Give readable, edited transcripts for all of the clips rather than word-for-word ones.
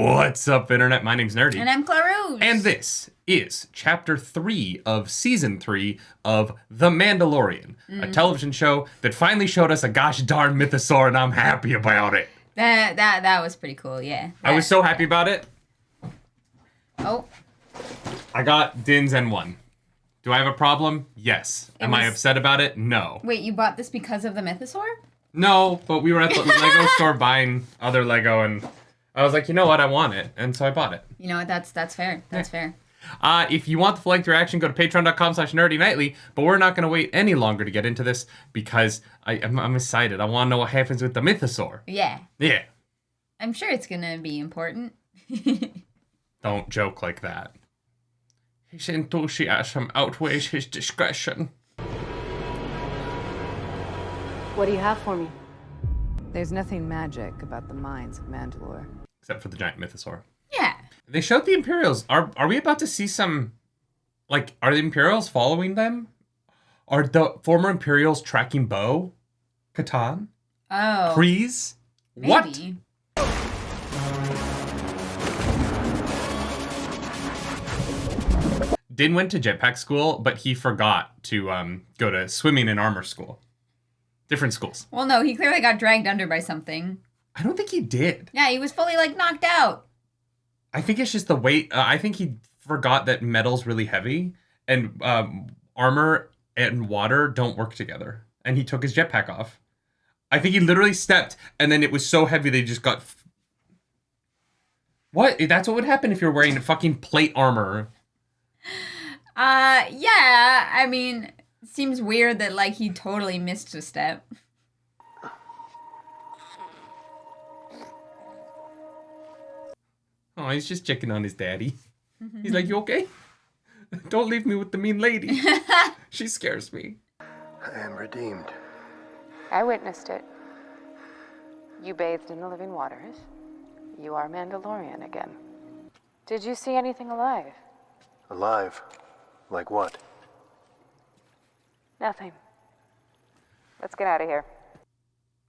What's up, Internet? My name's Nerdy. And I'm Clarouge. And this is Chapter 3 of Season 3 of The Mandalorian, a television show that finally showed us a gosh darn mythosaur, and I'm happy about it. That was pretty cool, yeah. I was so happy about it. Oh. I got Din's N1. Do I have a problem? Yes. Am I upset about it? No. Wait, you bought this because of the mythosaur? No, but we were at the Lego store buying other Lego, and I was like, you know what? I want it. And so I bought it. You know what? That's fair. That's fair. If you want the full length reaction, go to patreon.com/nerdynightly. But we're not going to wait any longer to get into this because I'm excited. I want to know what happens with the mythosaur. Yeah. Yeah. I'm sure it's going to be important. Don't joke like that. His enthusiasm outweighs his discretion. What do you have for me? There's nothing magic about the mines of Mandalore. Except for the giant mythosaur. Yeah. They showed the Imperials. Are we about to see some... Like, are the Imperials following them? Are the former Imperials tracking Bo? Katan? Oh. Kryze? Maybe. What? Din went to jetpack school, but he forgot to go to swimming and armor school. Different schools. Well, no, he clearly got dragged under by something. I don't think he did. Yeah, he was fully, knocked out. I think it's just the weight. I think he forgot that metal's really heavy, and armor and water don't work together. And he took his jetpack off. I think he literally stepped, and then it was so heavy they just got... What? That's what would happen if you're wearing fucking plate armor. Yeah, I mean, it seems weird that, he totally missed a step. Oh, he's just checking on his daddy. He's like, you okay? Don't leave me with the mean lady. She scares me. I am redeemed. I witnessed it. You bathed in the living waters. You are Mandalorian again. Did you see anything alive? Alive? Like what? Nothing. Let's get out of here.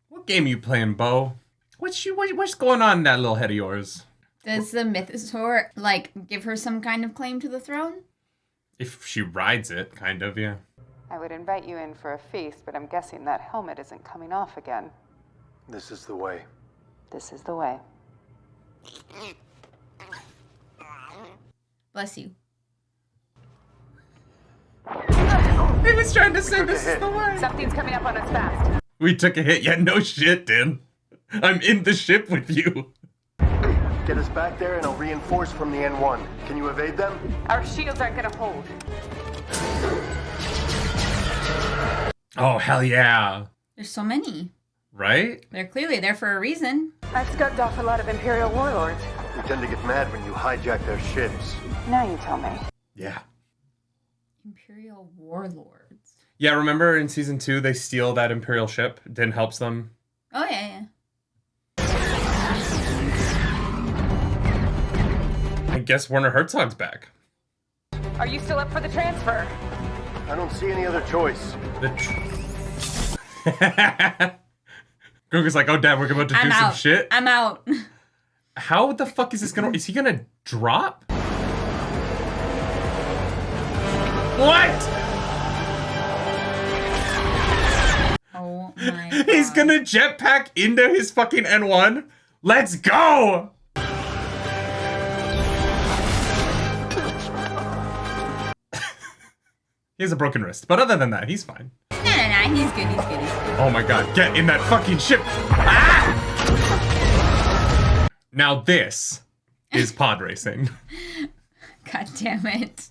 What game are you playing, Bo? What's going on in that little head of yours? Does the mythosaur, give her some kind of claim to the throne? If she rides it, kind of, yeah. I would invite you in for a feast, but I'm guessing that helmet isn't coming off again. This is the way. This is the way. Bless you. He was trying to say this is the way. Something's coming up on us fast. We took a hit. Yeah, no shit, Din. I'm in the ship with you. Get us back there and I'll reinforce from the N1. Can you evade them? Our shields aren't gonna hold. Oh, hell yeah. There's so many. Right? They're clearly there for a reason. I've scuffed off a lot of Imperial warlords. We tend to get mad when you hijack their ships. Now you tell me. Yeah. Imperial warlords. Yeah, remember in Season 2, they steal that Imperial ship? Din helps them. Oh, yeah. I guess Werner Herzog's back. Are you still up for the transfer? I don't see any other choice. Grogu's like, oh, Dad, we're about to do some shit. I'm out. How the fuck is this gonna... Is he gonna drop? What? Oh my God. He's gonna jetpack into his fucking N1? Let's go! He has a broken wrist, but other than that, he's fine. No, he's good. Oh my God, get in that fucking ship! Ah! Now this is pod racing. God damn it.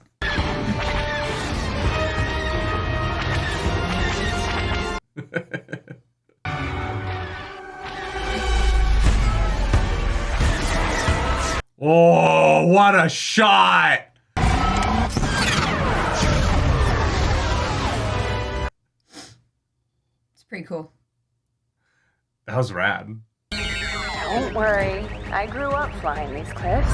Oh, what a shot! It's pretty cool. That was rad. Don't worry. I grew up flying these cliffs.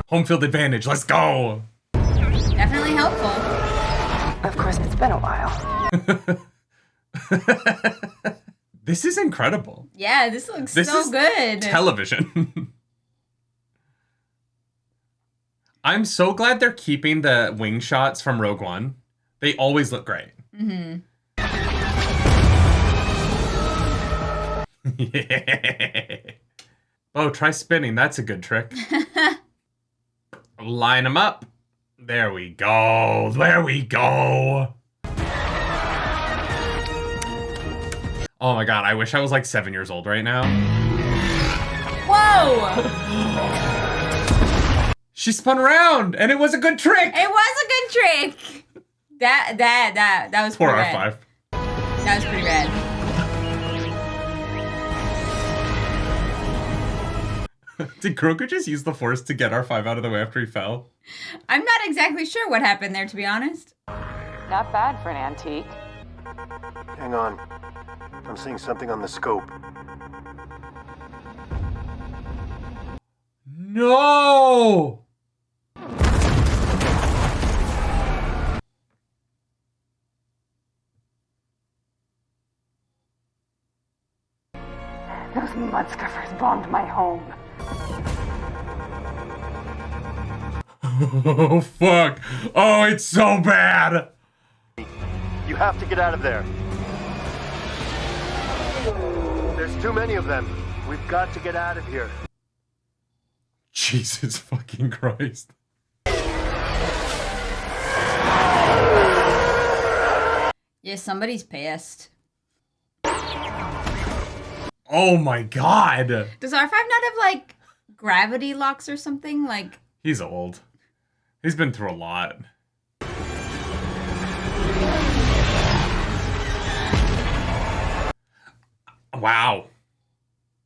Home field advantage, let's go! Definitely helpful. Of course, it's been a while. This is incredible. Yeah, this looks This so is good. Television. I'm so glad they're keeping the wing shots from Rogue One. They always look great. Mm-hmm. Yeah. Oh, try spinning. That's a good trick. Line them up. There we go. There we go. Oh my god, I wish I was like 7 years old right now. Whoa! She spun around, and it was a good trick. It was a good trick. That was Poor pretty R5. bad. That was pretty bad. Did Grogu just use the Force to get R5 out of the way after he fell? I'm not exactly sure what happened there, to be honest. Not bad for an antique. Hang on. I'm seeing something on the scope. No! Those mudscuffers bombed my home. Oh, fuck. Oh, it's so bad. You have to get out of there. There's too many of them. We've got to get out of here. Jesus fucking Christ. Yeah, somebody's pissed. Oh my god. Does R5 not have, like, gravity locks or something? Like... He's old. He's been through a lot. Wow.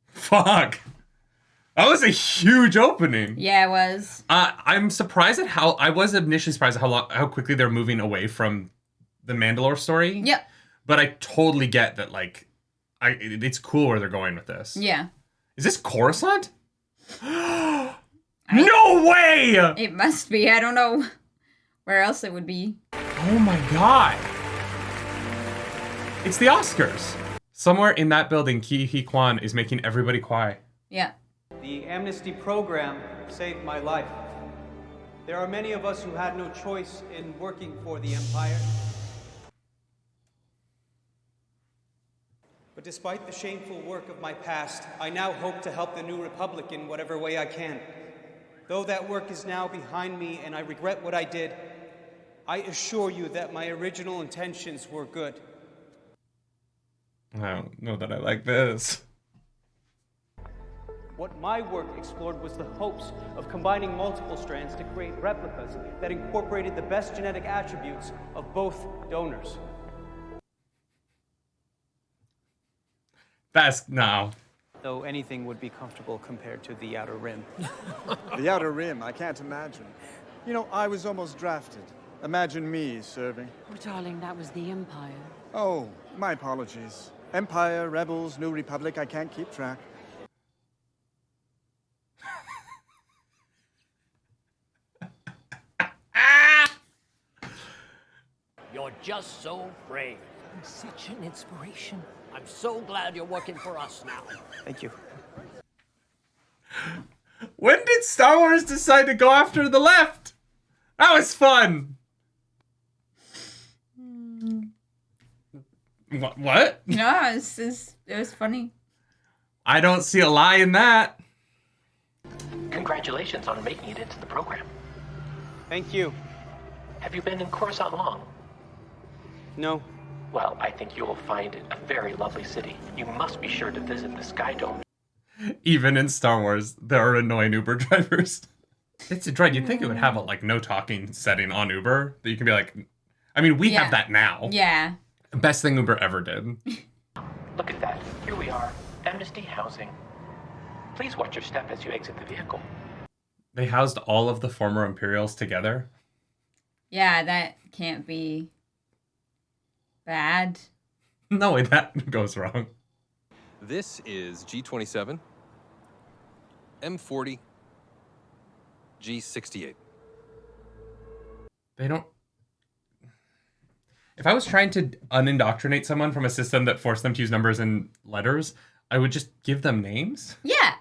Fuck. That was a huge opening. Yeah, it was. I'm surprised at how... I was initially surprised at how quickly they're moving away from the Mandalore story. Yep. But I totally get that, like... it's cool where they're going with this. Yeah. Is this Coruscant? No way! It must be. I don't know where else it would be. Oh my god. It's the Oscars. Somewhere in that building, Ki Hee Kwan is making everybody quiet. Yeah. The amnesty program saved my life. There are many of us who had no choice in working for the Empire. But despite the shameful work of my past, I now hope to help the New Republic in whatever way I can. Though that work is now behind me and I regret what I did, I assure you that my original intentions were good. I don't know that I like this. What my work explored was the hopes of combining multiple strands to create replicas that incorporated the best genetic attributes of both donors. That's no. Though anything would be comfortable compared to the Outer Rim. The Outer Rim, I can't imagine. You know, I was almost drafted. Imagine me serving. Oh, darling, that was the Empire. Oh, my apologies. Empire, Rebels, New Republic, I can't keep track. You're just so brave. I'm such an inspiration. I'm so glad you're working for us now. Thank you. When did Star Wars decide to go after the left? That was fun. What? No, it was funny. I don't see a lie in that. Congratulations on making it into the program. Thank you. Have you been in Coruscant long? No. Well, I think you will find it a very lovely city. You must be sure to visit the Sky Dome. Even in Star Wars, there are annoying Uber drivers. It's a droid. You'd think it would have a like no talking setting on Uber that you can be like. I mean, we have that now. Yeah. Best thing Uber ever did. Look at that. Here we are. Amnesty housing. Please watch your step as you exit the vehicle. They housed all of the former Imperials together. Yeah, that can't be bad. No way that goes wrong. This is G27, M40, G68. They don't... If I was trying to unindoctrinate someone from a system that forced them to use numbers and letters, I would just give them names. Yeah.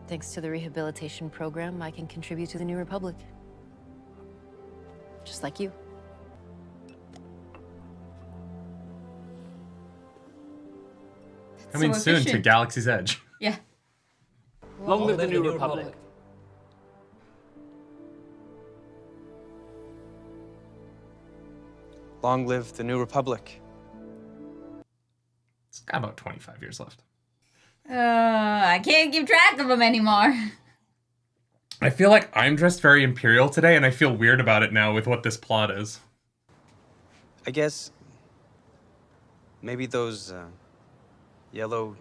Thanks to the rehabilitation program, I can contribute to the New Republic. Just like you. Coming soon to Galaxy's Edge. Yeah. Long live the New Republic. Long live the New Republic. It's got about 25 years left. I can't keep track of them anymore. I feel like I'm dressed very Imperial today, and I feel weird about it now with what this plot is. I guess maybe those yellow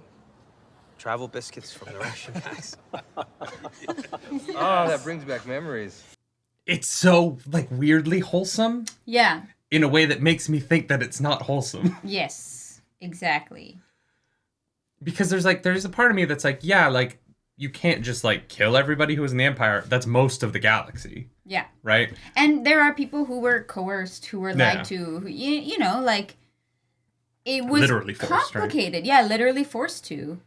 travel biscuits from the ration packs. Oh, that brings back memories. It's so, like, weirdly wholesome. Yeah. In a way that makes me think that it's not wholesome. Yes, exactly. Because there's a part of me that's like, yeah, like, you can't just, like, kill everybody who was in the Empire. That's most of the galaxy. Yeah. Right? And there are people who were coerced, who were Yeah. lied to, who, you know, like, it was Literally forced, complicated. right? Yeah, literally forced to.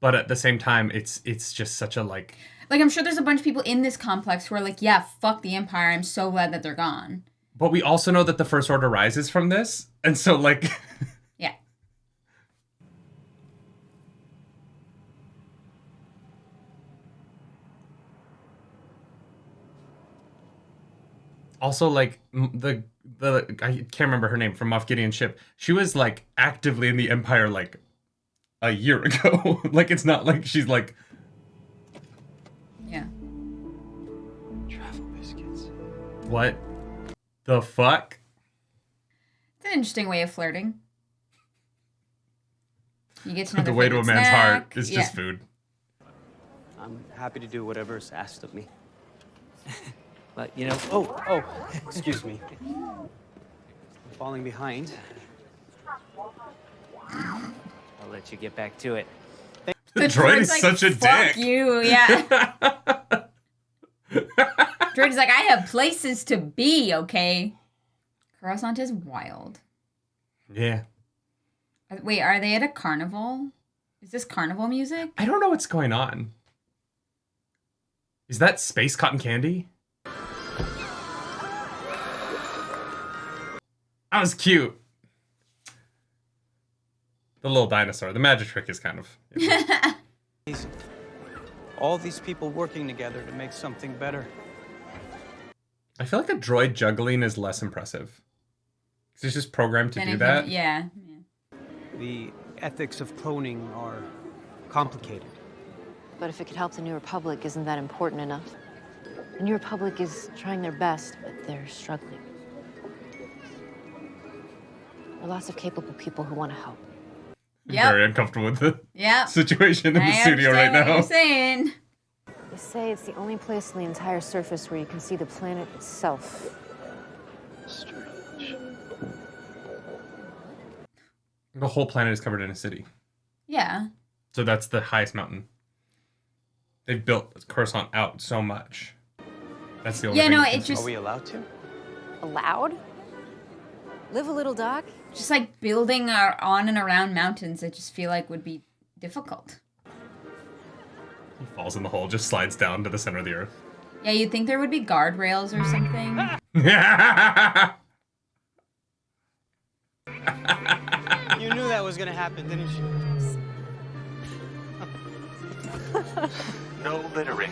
But at the same time, it's just such a, like... Like, I'm sure there's a bunch of people in this complex who are like, yeah, fuck the Empire. I'm so glad that they're gone. But we also know that the First Order rises from this. And so, like... Yeah. Also, like, the I can't remember her name from Moff Gideon's ship. She was, like, actively in the Empire, like, a year ago. Like, it's not like she's, like... Yeah. Travel biscuits. What the fuck? It's an interesting way of flirting. You get to know The their way to a favorite man's snack. heart is just food. I'm happy to do whatever's asked of me. But, you know, oh, excuse me. I'm falling behind. I'll let you get back to it. The droid is like, such a fuck dick. you, yeah. Droid is like, I have places to be, okay? Coruscant is wild. Yeah. Wait, are they at a carnival? Is this carnival music? I don't know what's going on. Is that space cotton candy? That was cute. The little dinosaur. The magic trick is kind of... All these people working together to make something better. I feel like a droid juggling is less impressive. It's just programmed to Then do if that. Yeah. The ethics of cloning are complicated. But if it could help the New Republic, isn't that important enough? The New Republic is trying their best, but they're struggling. There are lots of capable people who want to help. Yep. Very uncomfortable with the Yep. situation in the studio right understand what now. you're saying. They say it's the only place on the entire surface where you can see the planet itself. Strange. The whole planet is covered in a city. Yeah. So that's the highest mountain. They've built Coruscant out so much. That's the only Yeah, thing no, you can it's see. just... Are we allowed to? Allowed? Live a little, Doc. Just like building on and around mountains, I just feel like would be difficult. He falls in the hole, just slides down to the center of the earth. Yeah, you'd think there would be guardrails or something. You knew that was gonna happen, didn't you? No littering.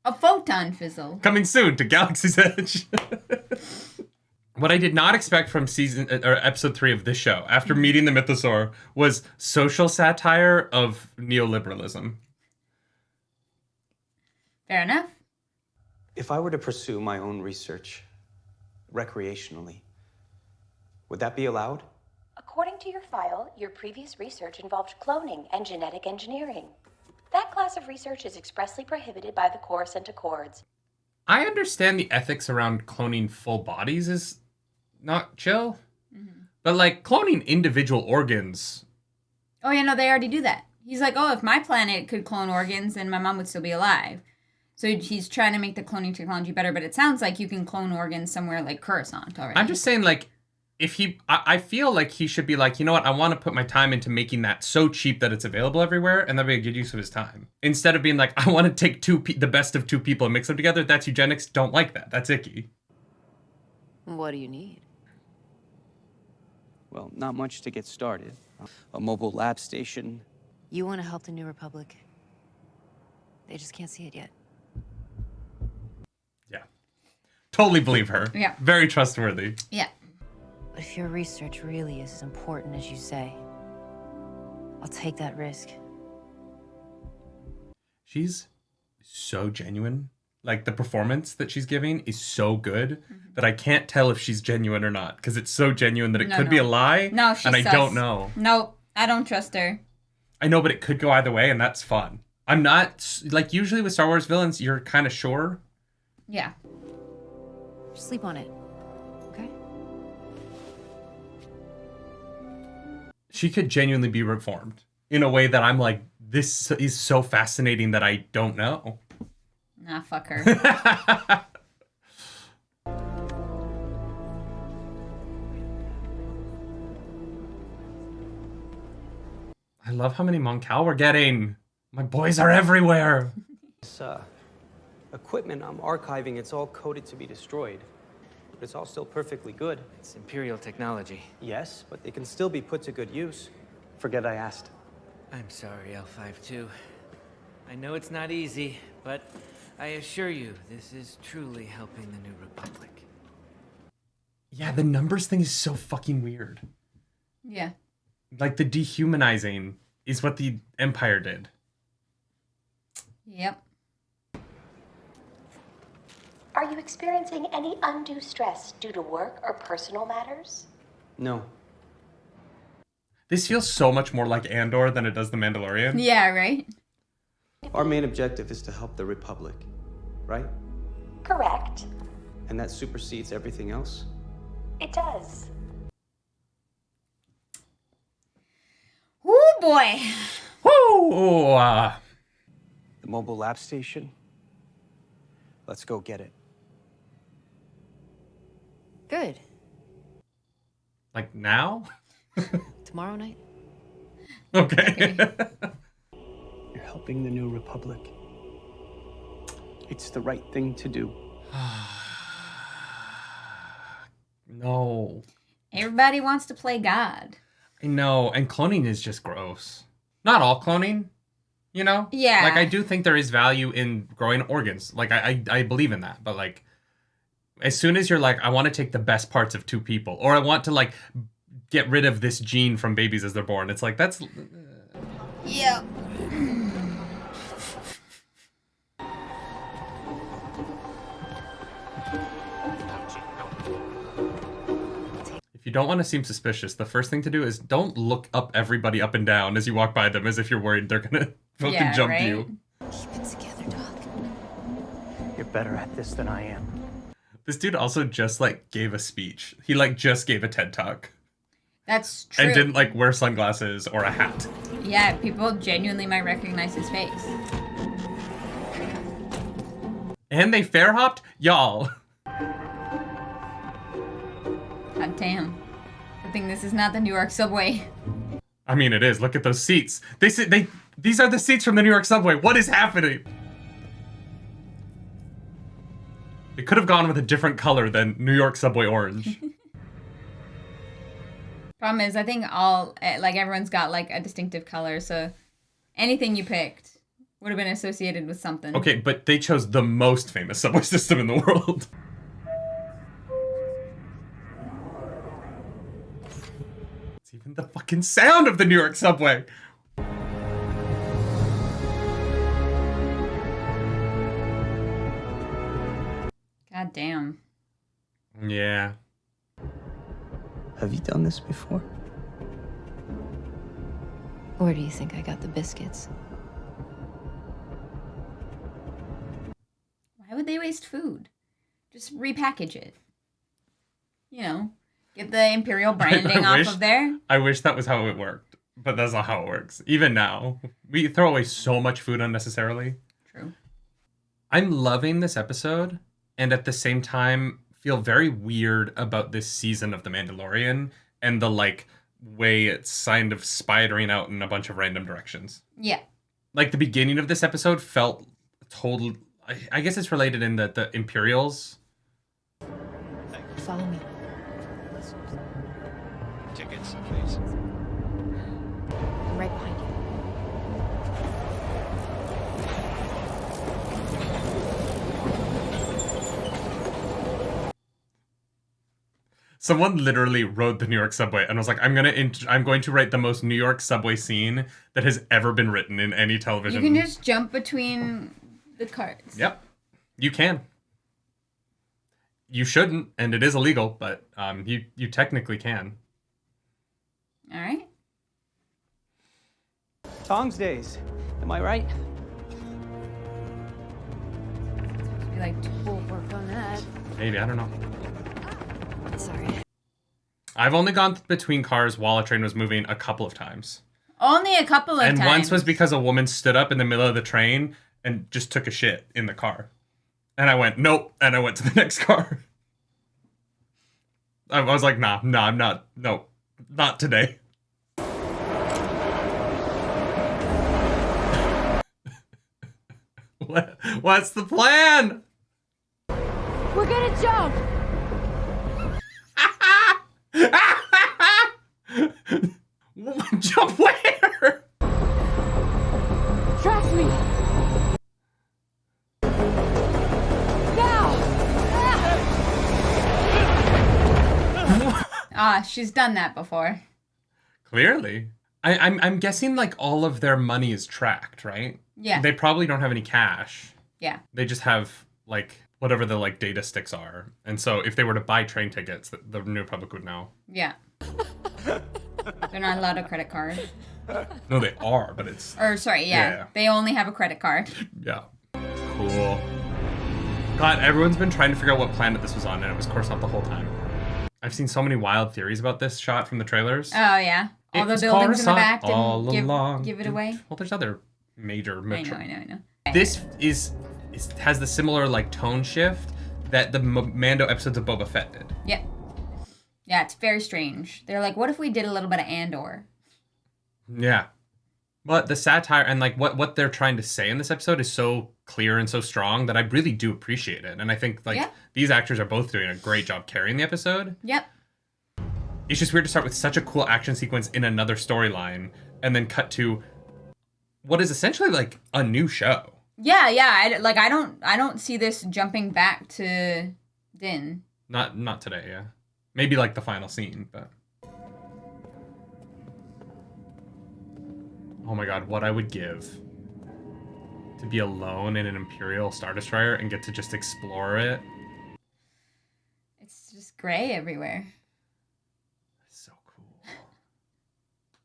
A photon fizzle. Coming soon to Galaxy's Edge. What I did not expect from episode 3 of this show, after meeting the Mythosaur, was social satire of neoliberalism. Fair enough. If I were to pursue my own research recreationally, would that be allowed? According to your file, your previous research involved cloning and genetic engineering. That class of research is expressly prohibited by the Coruscant Accords. I understand the ethics around cloning full bodies is not chill. Mm-hmm. But, like, cloning individual organs... Oh, yeah, no, they already do that. He's like, oh, if my planet could clone organs, then my mom would still be alive. So he's trying to make the cloning technology better, but it sounds like you can clone organs somewhere like Coruscant already. I'm just saying, like, if I feel like he should be like, you know what, I want to put my time into making that so cheap that it's available everywhere, and that'd be a good use of his time. Instead of being like, I want to take the best of two people and mix them together, that's eugenics. Don't like that. That's icky. What do you need? Well, not much to get started. A mobile lab station. You want to help the New Republic. They just can't see it yet. Yeah. Totally believe her. Yeah. Very trustworthy. Yeah. But if your research really is as important as you say, I'll take that risk. She's so genuine. Like, the performance that she's giving is so good that I can't tell if she's genuine or not, because it's so genuine that it could be a lie. No, she's and I sus. don't know. Nope, I don't trust her. I know, but it could go either way, and that's fun. I'm not, like, usually with Star Wars villains, you're kind of sure. Yeah. Just sleep on it, okay? She could genuinely be reformed in a way that I'm like, this is so fascinating that I don't know. Nah, fuck her. I love how many Mon Cal we're getting. My boys are everywhere. This equipment I'm archiving, it's all coded to be destroyed. But it's all still perfectly good. It's Imperial technology. Yes, but they can still be put to good use. Forget I asked. I'm sorry, L52. I know it's not easy, but I assure you, this is truly helping the New Republic. Yeah, the numbers thing is so fucking weird. Yeah. Like, the dehumanizing is what the Empire did. Yep. Are you experiencing any undue stress due to work or personal matters? No. This feels so much more like Andor than it does The Mandalorian. Yeah, right? Our main objective is to help the Republic, right? Correct. And that supersedes everything else? It does. Oh boy. Woo! The mobile lab station? Let's go get it. Good. Like, now? Tomorrow night? Okay. You're helping the New Republic. It's the right thing to do. No. Everybody wants to play God. I know, and cloning is just gross. Not all cloning, you know? Yeah. Like, I do think there is value in growing organs. Like, I believe in that. But, like, as soon as you're like, I want to take the best parts of two people, or I want to, like, get rid of this gene from babies as they're born, it's like, that's... Yep. If you don't want to seem suspicious, the first thing to do is don't look up everybody up and down as you walk by them as if you're worried they're gonna fucking jump right? you. Keep it together, Doc. You're better at this than I am. This dude also just, like, gave a speech. He, like, just gave a TED Talk. That's true. And didn't, like, wear sunglasses or a hat. Yeah, people genuinely might recognize his face. And they fair hopped? Y'all. God damn. I think this is not the New York subway. I mean, it is. Look at those seats. These are the seats from the New York subway. What is happening? It could have gone with a different color than New York subway orange. Problem is, I think everyone's got, like, a distinctive color, so anything you picked would have been associated with something. Okay, but they chose the most famous subway system in the world. It's even the fucking sound of the New York subway. God damn. Yeah. Have you done this before? Where do you think I got the biscuits? Why would they waste food? Just repackage it. You know, get the Imperial branding off of there. I wish that was how it worked, but that's not how it works. Even now, we throw away so much food unnecessarily. True. I'm loving this episode, and at the same time feel very weird about this season of The Mandalorian and the like way it's kind of spidering out in a bunch of random directions. Yeah. Like the beginning of this episode felt total. I guess it's related in that the Imperials. Follow me. Tickets, please. I'm right behind you. Someone literally rode the New York subway, and I was like, I'm going to write the most New York subway scene that has ever been written in any television. You can just jump between the cars. Yep, you can. You shouldn't, and it is illegal, but you technically can. All right. Tongs days. Am I right? Be like, We'll work on that. Maybe, I don't know. Sorry. I've only gone between cars while a train was moving a couple of times. only a couple of times. And once was because a woman stood up in the middle of the train and just took a shit in the car. And I went, nope. And I went to the next car. I was like, nah, I'm not. No, not today. What's the plan? We're gonna jump! Jump where? Trust me! Now! She's done that before. Clearly. I'm guessing like all of their money is tracked, right? Yeah. They probably don't have any cash. Yeah. They just have like whatever the like data sticks are. And so if they were to buy train tickets, the New Republic would know. Yeah. They're not allowed a credit card. No, they are, but it's... Or, sorry, yeah. They only have a credit card. Yeah. Cool. God, everyone's been trying to figure out what planet this was on, and it was Coruscant the whole time. I've seen so many wild theories about this shot from the trailers. Oh, yeah. All the buildings in the back didn't give it away. Well, there's other major... I know. This has the similar, like, tone shift that the Mando episodes of Boba Fett did. Yep. Yeah, it's very strange. They're like, what if we did a little bit of Andor? Yeah. But the satire and like what they're trying to say in this episode is so clear and so strong that I really do appreciate it. And I think like these actors are both doing a great job carrying the episode. Yep. It's just weird to start with such a cool action sequence in another storyline and then cut to what is essentially like a new show. Yeah. I don't see this jumping back to Din. Not today, yeah. Maybe like the final scene, but... Oh my god, what I would give to be alone in an Imperial Star Destroyer and get to just explore it. It's just gray everywhere. So cool.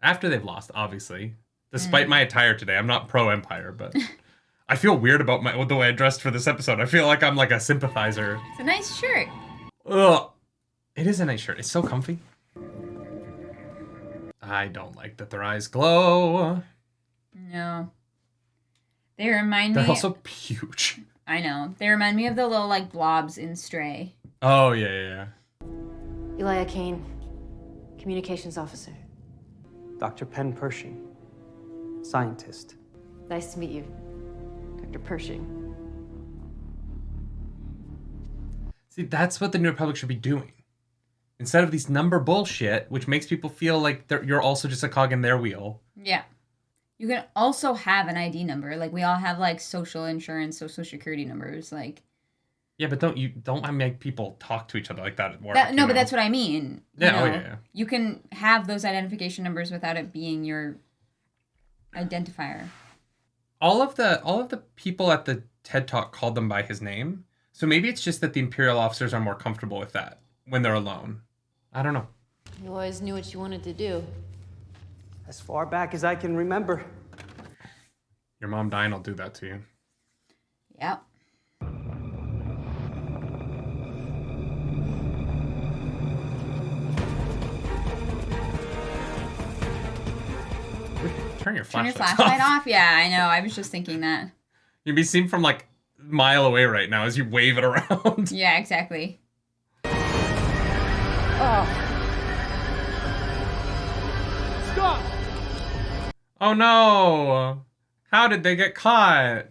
After they've lost, obviously. Despite my attire today, I'm not pro-Empire, but I feel weird about the way I dressed for this episode. I feel like I'm like a sympathizer. It's a nice shirt. Ugh. It is a nice shirt. It's so comfy. I don't like that their eyes glow. No. They remind me... They're also huge. I know. They remind me of the little, like, blobs in Stray. Oh, yeah. Elia Kane, communications officer. Dr. Penn Pershing, scientist. Nice to meet you, Dr. Pershing. See, that's what the New Republic should be doing. Instead of these number bullshit, which makes people feel like you're also just a cog in their wheel. Yeah. You can also have an ID number. Like, we all have, like, social insurance, social security numbers. Like... Yeah, but don't make people talk to each other like that at work. No, but that's what I mean. Yeah, yeah. You can have those identification numbers without it being your identifier. All of the people at the TED Talk called them by his name. So maybe it's just that the Imperial officers are more comfortable with that when they're alone. I don't know. You always knew what you wanted to do. As far back as I can remember. Your mom dying will do that to you. Yep. Turn your flashlight off. Yeah, I know. I was just thinking that. You'd be seen from like mile away right now as you wave it around. Yeah, exactly. Stop! Oh no! How did they get caught?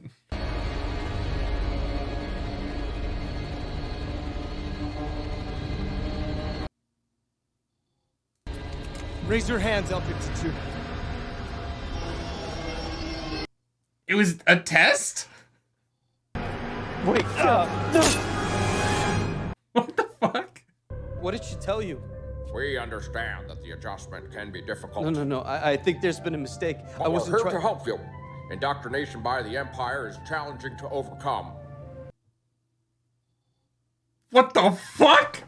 Raise your hands, L-52. It was a test? Wait, no! What the fuck? What did she tell you? We understand that the adjustment can be difficult. No. I think there's been a mistake. But we're here to help you. Indoctrination by the Empire is challenging to overcome. What the fuck?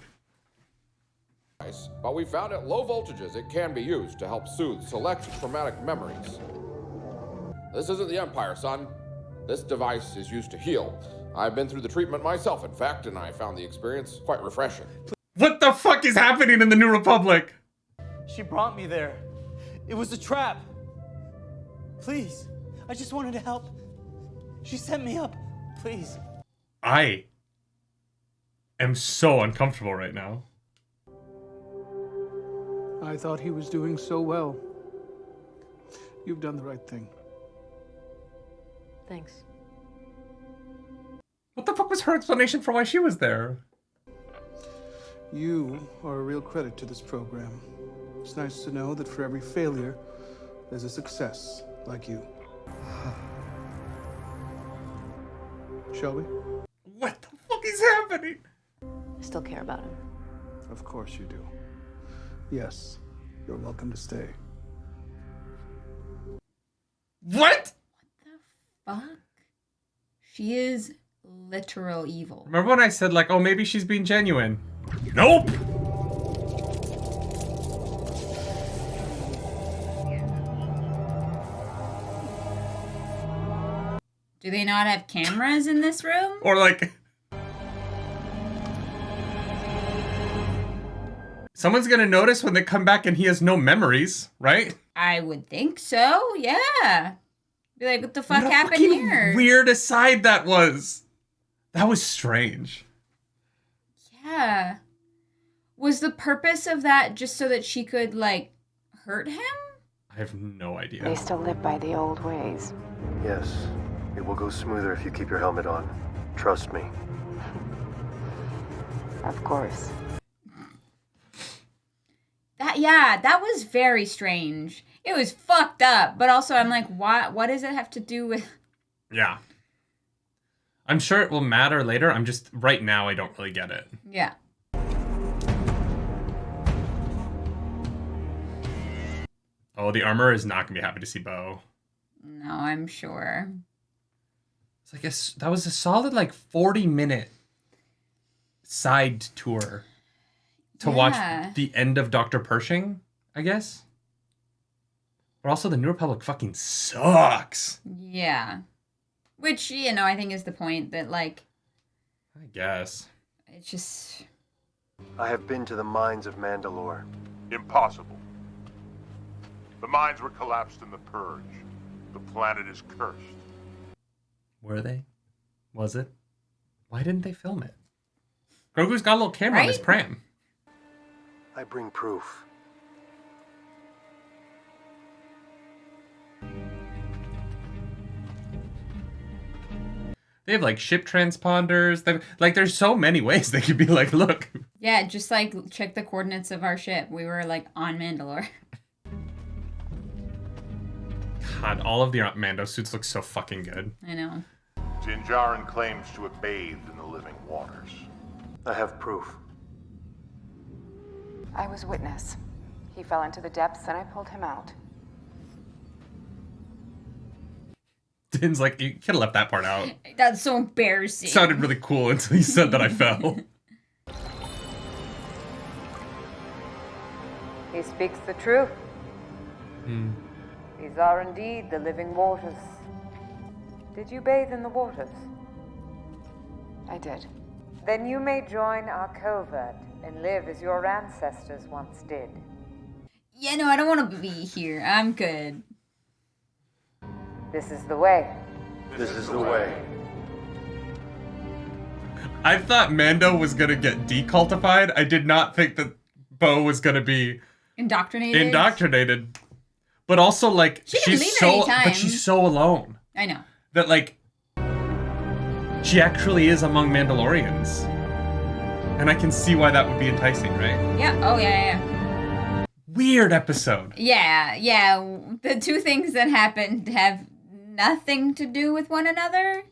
But we found at low voltages it can be used to help soothe select traumatic memories. This isn't the Empire, son. This device is used to heal. I've been through the treatment myself, in fact, and I found the experience quite refreshing. What the fuck is happening in the New Republic? She brought me there. It was a trap. Please, I just wanted to help. She set me up. Please. I am so uncomfortable right now. I thought he was doing so well. You've done the right thing. Thanks. What the fuck was her explanation for why she was there? You are a real credit to this program. It's nice to know that for every failure, there's a success like you. Shall we? What the fuck is happening? I still care about him. Of course you do. Yes, you're welcome to stay. What? Fuck. She is literal evil. Remember when I said, like, oh, maybe she's being genuine? Nope! Do they not have cameras in this room? Or, like... Someone's gonna notice when they come back and he has no memories, right? I would think so, yeah. Be like, what the fuck What a happened fucking here? weird aside that was. That was strange. Yeah. Was the purpose of that just so that she could, like, hurt him? I have no idea. They still live by the old ways. Yes, it will go smoother if you keep your helmet on. Trust me. Of course. That was very strange. It was fucked up, but also I'm like, what does it have to do with... Yeah. I'm sure it will matter later. I'm just, right now, I don't really get it. Yeah. Oh, the armor is not gonna be happy to see Bo. No, I'm sure. It's like that was a solid, like, 40-minute side tour to watch the end of Dr. Pershing, I guess. But also, the New Republic fucking sucks. Yeah. Which, you know, I think is the point that, like... I guess. It's just... I have been to the mines of Mandalore. Impossible. The mines were collapsed in the Purge. The planet is cursed. Were they? Was it? Why didn't they film it? Grogu's got a little camera on his pram. I bring proof. They have, like, ship transponders. There's so many ways they could be like, look. Yeah, just, like, check the coordinates of our ship. We were, like, on Mandalore. God, all of the Mando suits look so fucking good. I know. Din Djarin claims to have bathed in the living waters. I have proof. I was witness. He fell into the depths and I pulled him out. Din's like, you could have left that part out. That's so embarrassing. It sounded really cool until you said that I fell. He speaks the truth. Hmm. These are indeed the living waters. Did you bathe in the waters? I did. Then you may join our covert and live as your ancestors once did. Yeah, no, I don't want to be here. I'm good. This is the way. This is the way. I thought Mando was gonna get decultified. I did not think that Bo was gonna be indoctrinated. But also, like, she's so alone. I know. That, like, she actually is among Mandalorians. And I can see why that would be enticing, right? Yeah. Oh, yeah. Weird episode. Yeah. The two things that happened have nothing to do with one another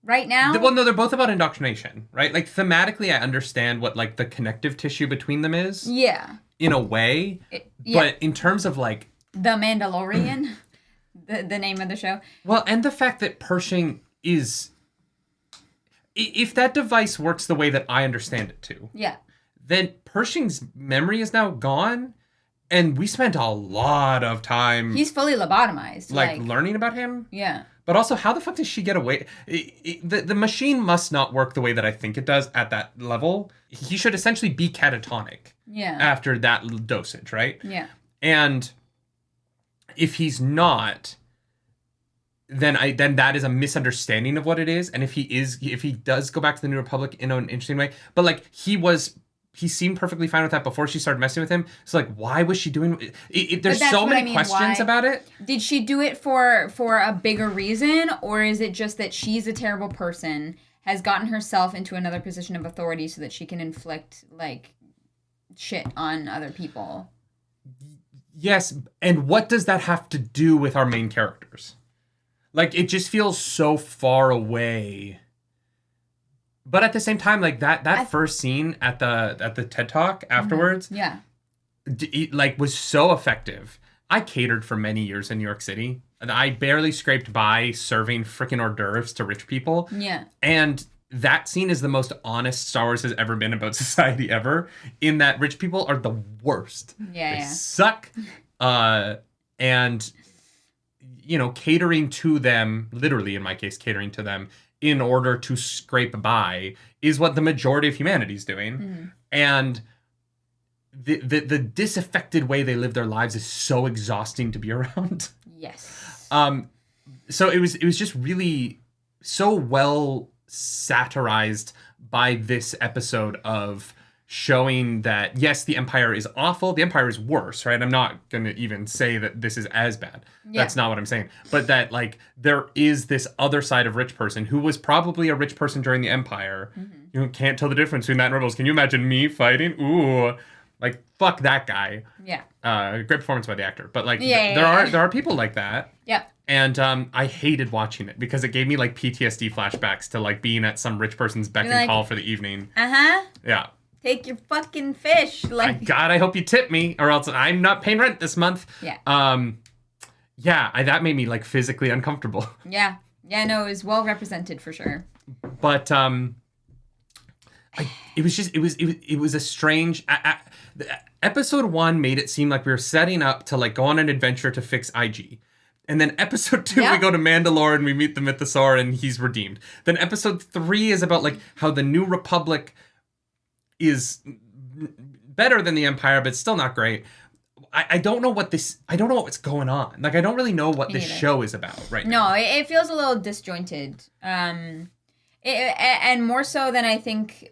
right now. Well, no, they're both about indoctrination, right? Like, thematically, I understand what, like, the connective tissue between them is. Yeah. In a way. But in terms of, like... The Mandalorian, the name of the show. Well, and the fact that Pershing is... If that device works the way that I understand it to... Yeah. Then Pershing's memory is now gone, and we spent a lot of time... He's fully lobotomized. Like learning about him? Yeah. But also, how the fuck does she get away? The machine must not work the way that I think it does at that level. He should essentially be catatonic. Yeah. After that dosage, right? Yeah. And if he's not, then that is a misunderstanding of what it is. And if he does go back to the New Republic in an interesting way, but like he seemed perfectly fine with that before she started messing with him. So like, why was she doing it? There's so many questions about it. Did she do it for a bigger reason, or is it just that she's a terrible person, has gotten herself into another position of authority so that she can inflict like shit on other people? Yes, and what does that have to do with our main characters? Like, it just feels so far away. But at the same time, like that first scene at the TED Talk afterwards, was so effective. I catered for many years in New York City, and I barely scraped by serving freaking hors d'oeuvres to rich people. Yeah, and that scene is the most honest Star Wars has ever been about society ever. In that rich people are the worst. Yeah, they suck. And catering to them, literally in my case, catering to them in order to scrape by is what the majority of humanity is doing. Mm-hmm. And the disaffected way they live their lives is so exhausting to be around. Yes. So it was just really so well satirized by this episode of showing that, yes, the Empire is awful. The Empire is worse, right? I'm not going to even say that this is as bad. Yeah. That's not what I'm saying. But that, like, there is this other side of rich person who was probably a rich person during the Empire. Mm-hmm. You can't tell the difference between that and Rebels. Can you imagine me fighting? Ooh, like, fuck that guy. Yeah. Great performance by the actor. But, like, there are people like that. Yeah. And I hated watching it because it gave me, like, PTSD flashbacks to, like, being at some rich person's beck and call for the evening. Uh-huh. Yeah. Take your fucking fish. Like, God, I hope you tip me, or else I'm not paying rent this month. Yeah. That made me like physically uncomfortable. Yeah. Yeah. No, it was well represented for sure. But it was a strange. Episode 1 made it seem like we were setting up to like go on an adventure to fix IG. And then episode 2, we go to Mandalore and we meet the Mythosaur and he's redeemed. Then episode 3 is about like how the New Republic is better than the Empire, but still not great. I don't know what's going on. Like, I don't really know what this show is about right now. No, it feels a little disjointed. And more so than I think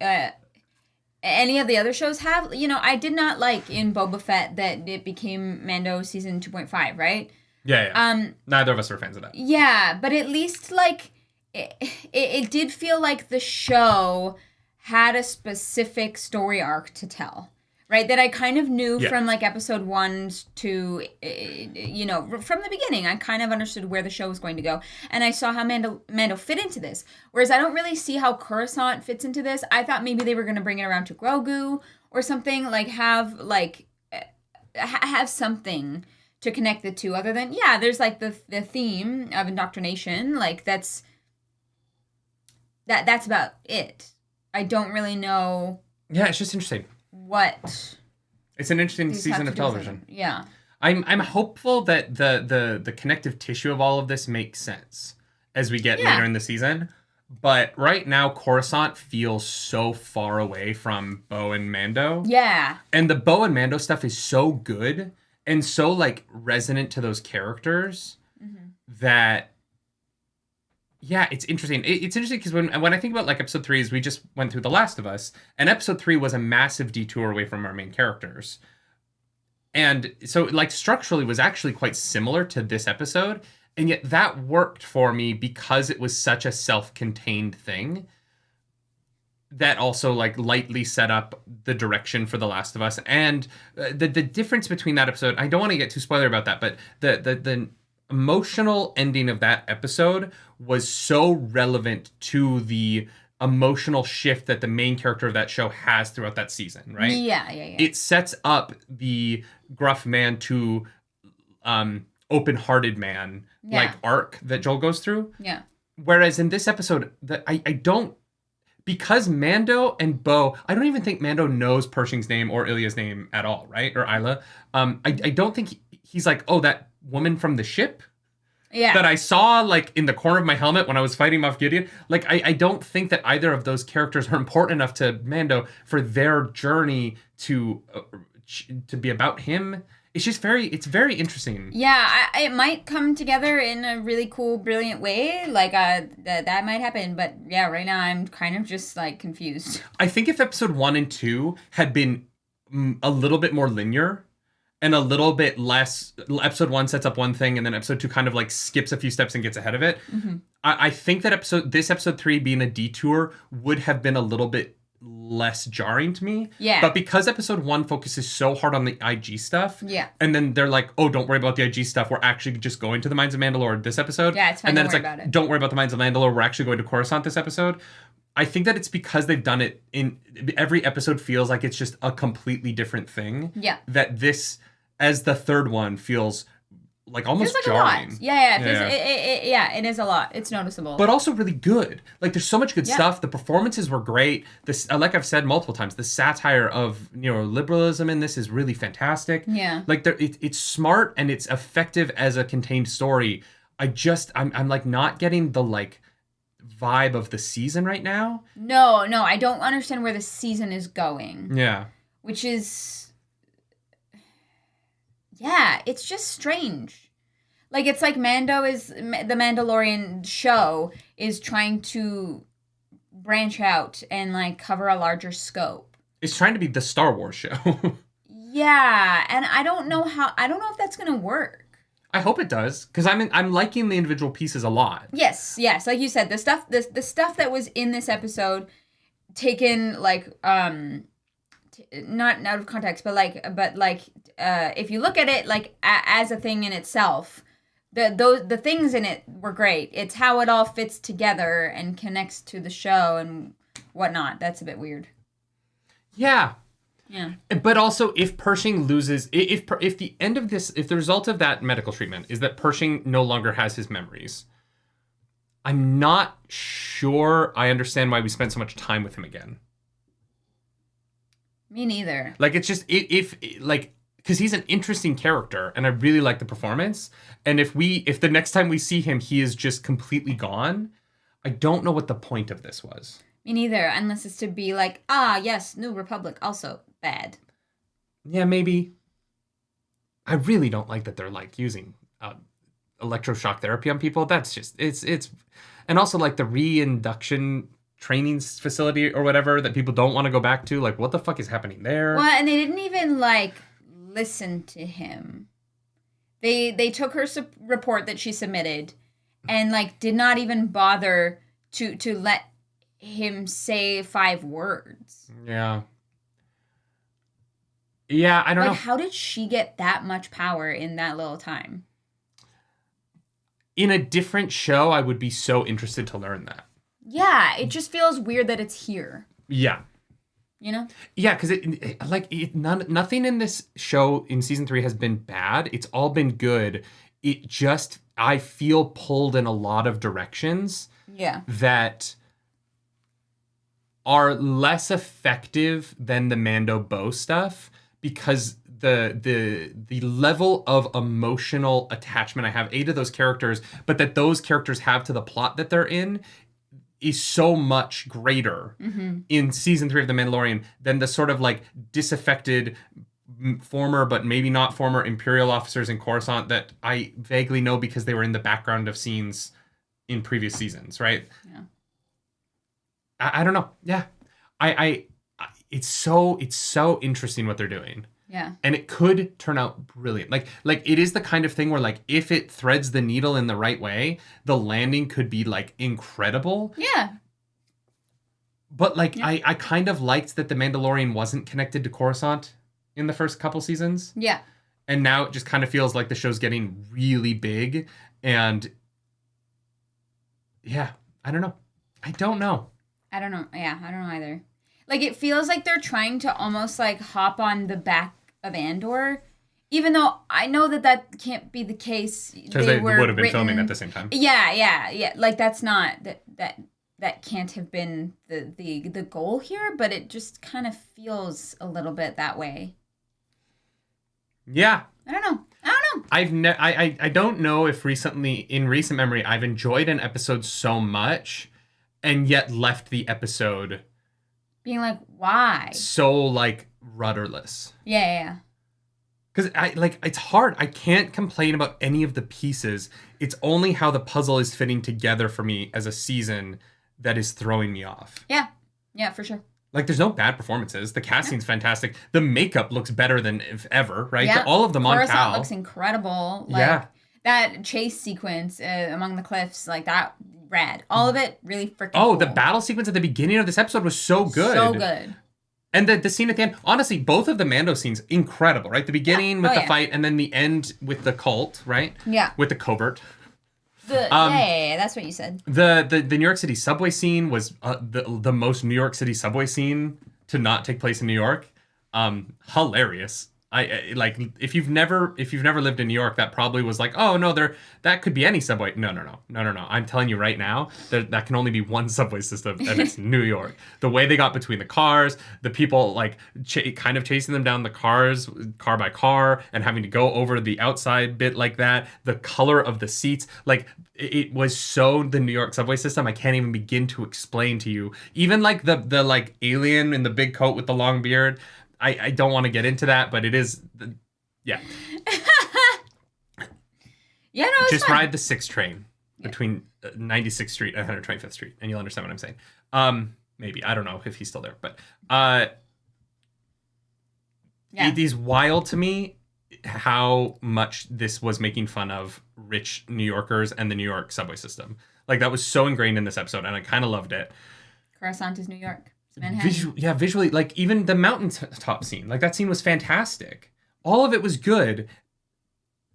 any of the other shows have. I did not like in Boba Fett that it became Mando season 2.5, right? Yeah. Neither of us were fans of that. Yeah, but at least, like, it did feel like the show had a specific story arc to tell, right? That I kind of knew from like episode 1 to, from the beginning, I kind of understood where the show was going to go. And I saw how Mando fit into this. Whereas I don't really see how Coruscant fits into this. I thought maybe they were going to bring it around to Grogu or something, like have something to connect the two other than, there's like the theme of indoctrination. Like that's about it. I don't really know. Yeah, it's just interesting. What? It's an interesting season of television. Yeah. I'm hopeful that the connective tissue of all of this makes sense as we get later in the season. But right now, Coruscant feels so far away from Bo and Mando. Yeah. And the Bo and Mando stuff is so good and so like resonant to those characters that Yeah, it's interesting. It's interesting because when I think about like episode 3 is we just went through The Last of Us, and episode 3 was a massive detour away from our main characters. And so like structurally was actually quite similar to this episode, and yet that worked for me because it was such a self-contained thing that also like lightly set up the direction for The Last of Us. And the difference between that episode, I don't want to get too spoiler about that, but the emotional ending of that episode was so relevant to the emotional shift that the main character of that show has throughout that season, right? Yeah. It sets up the gruff man to open-hearted man like arc that Joel goes through. Yeah. Whereas in this episode, I don't, because Mando and Bo, I don't even think Mando knows Pershing's name or Ilya's name at all, right? Or Isla. I don't think he's like, oh, that woman from the ship that I saw like in the corner of my helmet when I was fighting Moff Gideon. Like, I don't think that either of those characters are important enough to Mando for their journey to be about him. It's just it's very interesting. Yeah, it might come together in a really cool, brilliant way. Like, that might happen. But yeah, right now I'm kind of just like confused. I think if episode 1 and 2 had been a little bit more linear and a little bit less, episode 1 sets up one thing and then episode 2 kind of like skips a few steps and gets ahead of it. Mm-hmm. I think that episode 3 being a detour would have been a little bit less jarring to me. Yeah. But because episode 1 focuses so hard on the IG stuff, and then they're like, oh, don't worry about the IG stuff. We're actually just going to the Mines of Mandalore this episode. Yeah, it's fine. And then Don't it's worry like, about it. don't worry about the Mines of Mandalore. We're actually going to Coruscant this episode. I think that it's because they've done it in every episode feels like it's just a completely different thing. Yeah. That this, as the third one, feels like almost like jarring. A lot. Yeah. It is a lot. It's noticeable. But also really good. Like, there's so much good Yeah. stuff. The performances were great. This, like I've said multiple times, the satire of neoliberalism in this is really fantastic. Yeah. Like, it's smart and it's effective as a contained story. I'm like not getting the like vibe of the season right now. No, I don't understand where the season is going. Yeah. Which is... Yeah, it's just strange. Like, it's like the Mandalorian show is trying to branch out and, like, cover a larger scope. It's trying to be the Star Wars show. Yeah, and I don't know if that's going to work. I hope it does, because I'm liking the individual pieces a lot. Yes, like you said, the stuff that was in this episode, taken, like, not out of context, but if you look at it like as a thing in itself, the things in it were great. It's how it all fits together and connects to the show and whatnot. That's a bit weird. Yeah. Yeah. But also, if Pershing loses, if the end of this, if the result of that medical treatment is that Pershing no longer has his memories, I'm not sure I understand why we spent so much time with him again. Me neither. Like, it's just, because he's an interesting character and I really like the performance. And if the next time we see him, he is just completely gone, I don't know what the point of this was. Me neither, unless it's to be like, yes, New Republic, also bad. Yeah, maybe. I really don't like that they're like using electroshock therapy on people. That's just, it's, and also like the reinduction training facility or whatever that people don't want to go back to. Like, what the fuck is happening there? Well, and they didn't even like listen to him. They took her report that she submitted and like did not even bother to let him say 5 words. Yeah, I don't know. How did she get that much power in that little time? In a different show, I would be so interested to learn that. Yeah, it just feels weird that it's here. Yeah. You know? Yeah, because nothing in this show in season 3 has been bad. It's all been good. It just, I feel pulled in a lot of directions. Yeah. That are less effective than the Mando Bo stuff, because the level of emotional attachment I have to those characters, but that those characters have to the plot that they're in, is so much greater in season 3 of The Mandalorian than the sort of like disaffected former but maybe not former Imperial officers in Coruscant that I vaguely know because they were in the background of scenes in previous seasons, right? Yeah. I don't know. Yeah. I it's so interesting what they're doing. Yeah. And it could turn out brilliant. Like it is the kind of thing where like if it threads the needle in the right way, the landing could be like incredible. Yeah. But like I kind of liked that the Mandalorian wasn't connected to Coruscant in the first couple seasons. Yeah. And now it just kind of feels like the show's getting really big. And yeah, I don't know. I don't know. I don't know. Yeah, I don't know either. Like, it feels like they're trying to almost, like, hop on the back of Andor, even though I know that can't be the case. Because they would have been filming at the same time. Yeah. Like, that's not... That can't have been the goal here, but it just kind of feels a little bit that way. Yeah. I don't know. I don't know if in recent memory, I've enjoyed an episode so much and yet left the episode being like, why? So like rudderless. Yeah. Because it's hard. I can't complain about any of the pieces. It's only how the puzzle is fitting together for me as a season that is throwing me off. Yeah, for sure. Like, there's no bad performances. The casting's fantastic. The makeup looks better than if ever, right? Yeah. All of the Mon-Cal looks incredible. Like, that chase sequence among the cliffs, like that, rad. All of it really freaking cool. The battle sequence at the beginning of this episode was so good. So good. And the scene at the end, honestly, both of the Mando scenes, incredible, right? The beginning with the fight and then the end with the cult, right? Yeah. With the covert. Yeah, that's what you said. The New York City subway scene was the most New York City subway scene to not take place in New York. Hilarious. I like if you've never lived in New York, that probably was like, oh no, that could be any subway. No. I'm telling you right now, that can only be one subway system, and it's New York. The way they got between the cars, the people like kind of chasing them down the cars, car by car, and having to go over the outside bit like that. The color of the seats, like it was so the New York subway system. I can't even begin to explain to you. Even like the like alien in the big coat with the long beard. I don't want to get into that, but it is, yeah. Yeah, no, it's just fun. ride the 6 train between 96th Street and 125th Street, and you'll understand what I'm saying. Maybe. I don't know if he's still there, but it is wild to me how much this was making fun of rich New Yorkers and the New York subway system. Like, that was so ingrained in this episode, and I kind of loved it. Coruscant is New York. Manhattan. Visually, like even the mountaintop scene, like that scene was fantastic. All of it was good.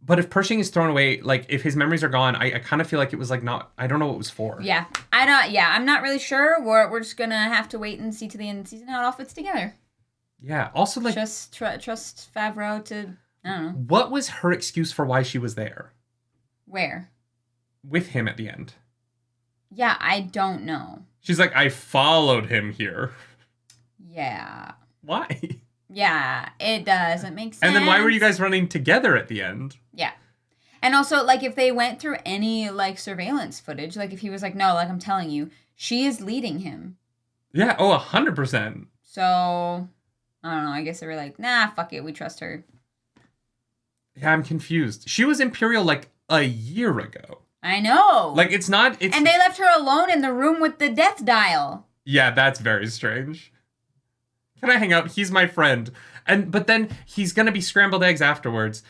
But if Pershing is thrown away, like if his memories are gone, I kind of feel like it was like not, I don't know what it was for. Yeah. I'm not really sure. We're just going to have to wait and see to the end of the season how it all fits together. Yeah. Also, like, just trust Favreau to, I don't know. What was her excuse for why she was there? Where? With him at the end. Yeah, I don't know. She's like, I followed him here. Yeah. Why? Yeah, it doesn't make sense. And then why were you guys running together at the end? Yeah. And also, like, if they went through any, like, surveillance footage, like, if he was like, no, like, I'm telling you, she is leading him. Yeah, 100%. So, I don't know, I guess they were like, nah, fuck it, we trust her. Yeah, I'm confused. She was Imperial, like, a year ago. I know. Like, it's not... And they left her alone in the room with the death dial. Yeah, that's very strange. Can I hang out? He's my friend. But then he's going to be scrambled eggs afterwards.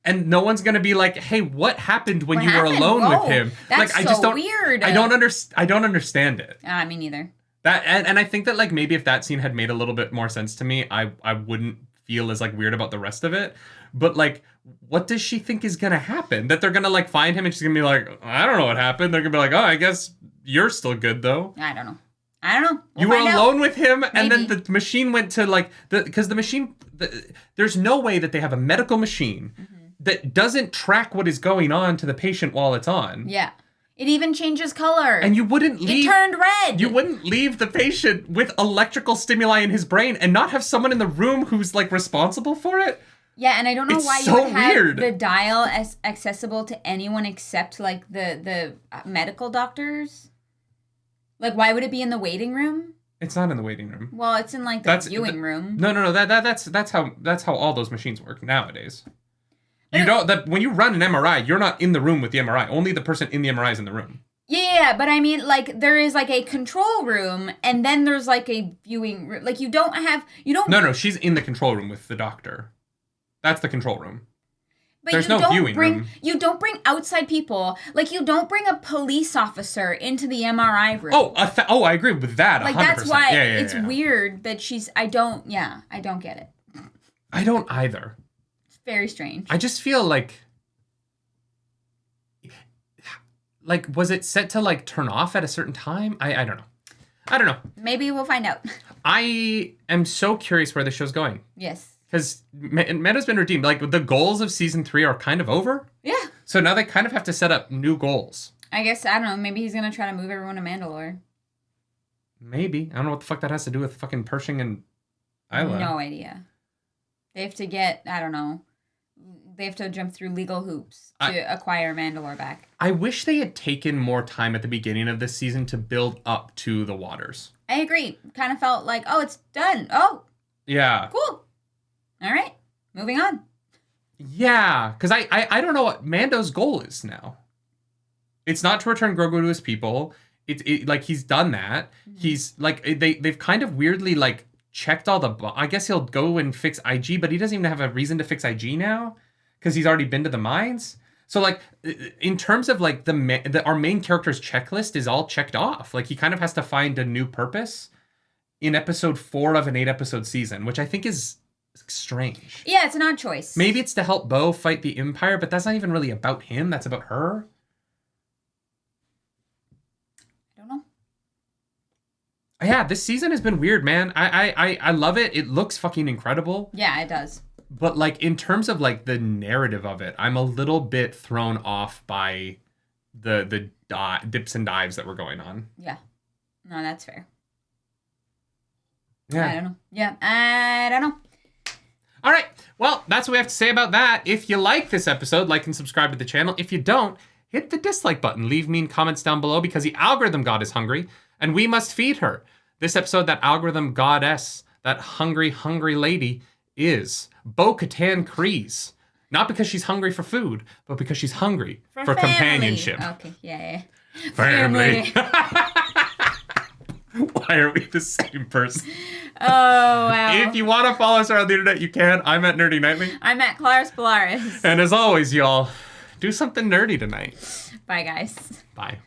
And no one's going to be like, hey, what happened when you were alone with him? That's like, I just don't, weird. I don't understand it. Me neither. And I think that, like, maybe if that scene had made a little bit more sense to me, I wouldn't feel as, like, weird about the rest of it. But, like, what does she think is going to happen? That they're going to, like, find him and she's going to be like, I don't know what happened. They're going to be like, oh, I guess you're still good, though. I don't know. We'll you were alone with him, and then the machine went to, like, because the machine, there's no way that they have a medical machine that doesn't track what is going on to the patient while it's on. Yeah. It even changes color. And you wouldn't leave... It turned red. You wouldn't leave the patient with electrical stimuli in his brain and not have someone in the room who's, like, responsible for it. Yeah, and I don't know why so you would have weird. the dial as accessible to anyone except, like, the medical doctors. Like, why would it be in the waiting room? It's not in the waiting room. Well, it's in, like, the viewing room. No. That's how all those machines work nowadays. You don't. When you run an MRI, you're not in the room with the MRI. Only the person in the MRI is in the room. Yeah, Yeah, but I mean, like, there is, like, a control room, and then there's, like, a viewing room. Like, you don't... No, she's in the control room with the doctor. That's the control room. But there's no viewing room. You don't bring outside people. Like, you don't bring a police officer into the MRI room. I agree with that, 100%. Like, that's why it's weird that she's... I don't get it. I don't either. It's very strange. I just feel like... Like, was it set to, like, turn off at a certain time? I don't know. Maybe we'll find out. I am so curious where the show's going. Yes. Because Meadows been redeemed. Like, the goals of season 3 are kind of over. Yeah. So now they kind of have to set up new goals. I guess, I don't know, maybe he's going to try to move everyone to Mandalore. Maybe. I don't know what the fuck that has to do with fucking Pershing and Isla. No idea. They have to get, I don't know, they have to jump through legal hoops to acquire Mandalore back. I wish they had taken more time at the beginning of this season to build up to the waters. I agree. Kind of felt like, oh, it's done. Oh. Yeah. Cool. All right. Moving on. Yeah. Because I don't know what Mando's goal is now. It's not to return Grogu to his people. Like, he's done that. Mm-hmm. He's, like, they've kind of weirdly, like, checked all the... I guess he'll go and fix IG, but he doesn't even have a reason to fix IG now. Because he's already been to the mines. So, like, in terms of, like, our main character's checklist is all checked off. Like, he kind of has to find a new purpose in episode 4 of an 8-episode season, which I think is strange. Yeah, it's an odd choice. Maybe it's to help Bo fight the Empire, but that's not even really about him. That's about her. I don't know. Yeah, this season has been weird, man. I love it. It looks fucking incredible. Yeah, it does. But, like, in terms of, like, the narrative of it, I'm a little bit thrown off by the dips and dives that were going on. Yeah. No, that's fair. Yeah. I don't know. Yeah, I don't know. All right. Well, that's what we have to say about that. If you like this episode, like and subscribe to the channel. If you don't, hit the dislike button. Leave mean comments down below because the algorithm god is hungry, and we must feed her. This episode, that algorithm goddess, that hungry lady, is Bo-Katan Kryze. Not because she's hungry for food, but because she's hungry for companionship. Okay, yeah. Family. Why are we the same person? Oh, wow. If you want to follow us around the internet, you can. I'm at Nerdy Nightly. I'm at Claris Polaris. And as always, y'all, do something nerdy tonight. Bye, guys. Bye.